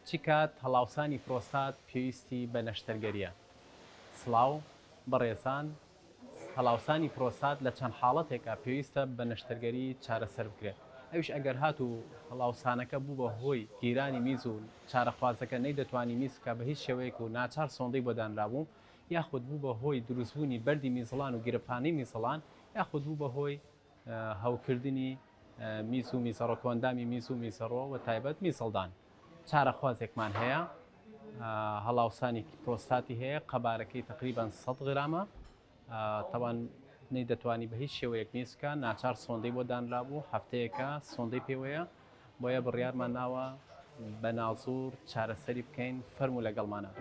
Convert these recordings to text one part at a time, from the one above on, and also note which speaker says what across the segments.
Speaker 1: چی کات هەڵاوسانی پرۆستات پێویستی بە نەشتەرگەریە. سڵاو بەڕێزان، هەڵاوسانی پرۆستات لە چەند حاڵەتێکە پێویستە بە نەشتەرگەری چارەسەر بکرێت. ئەوش ئەگەر هات و هەڵاوسانەکە بوو بە هۆی گیرانی میز و چارەخوازەکە نەیدەتوانی میزکە بە هیچ شێوەیەک و ناچار سۆندەی بۆ دانرابوو، یاخود بوو بە هۆی دروستبوونی بەردی میزڵان و گرفانەی میزڵان، یاخود بوو بە هۆی هەوکردنی میز و میزەڕۆ کۆندامی میز و میزەڕۆ و تایبەت میزڵدان. چارەخوازێکمان هەیە، هەڵاوسانی پرۆستاتی هەیە، قەبارەکەی تقریبان 100 غرامە. تەوان نەیدەتوانی بە هیچ شێوەیەک میزکە، ناچار سۆندەی بۆ دانرابوو، هەفتەیەکە سۆندەی پێوەیە، بۆیە بڕیارمان ناوە بە ناوزوور چارەسەری بکەین. فەرموو لەگەڵمانە.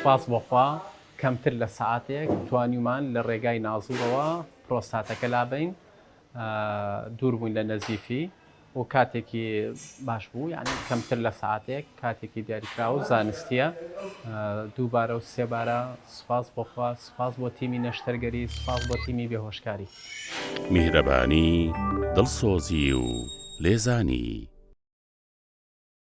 Speaker 1: سپاس بۆخوا کەمتر لە سەعاتێک توانیمان لە ڕێگای نازوورەوە پرۆستاتەکە لابین، دوور بووین لە نەزیفی و کاتێکی باش بوو، یعنی کەمتر لە سەعاتێک کاتێکی دیاریکراوە و زانستیە. دووبارە و سێبارە سپاس بۆخوا، سپاس بۆ تیمی نەشتەرگەری، سپاس بۆ تیمی بێهۆشکاری.
Speaker 2: میهرەبانی، دڵسۆزی و لێزانی.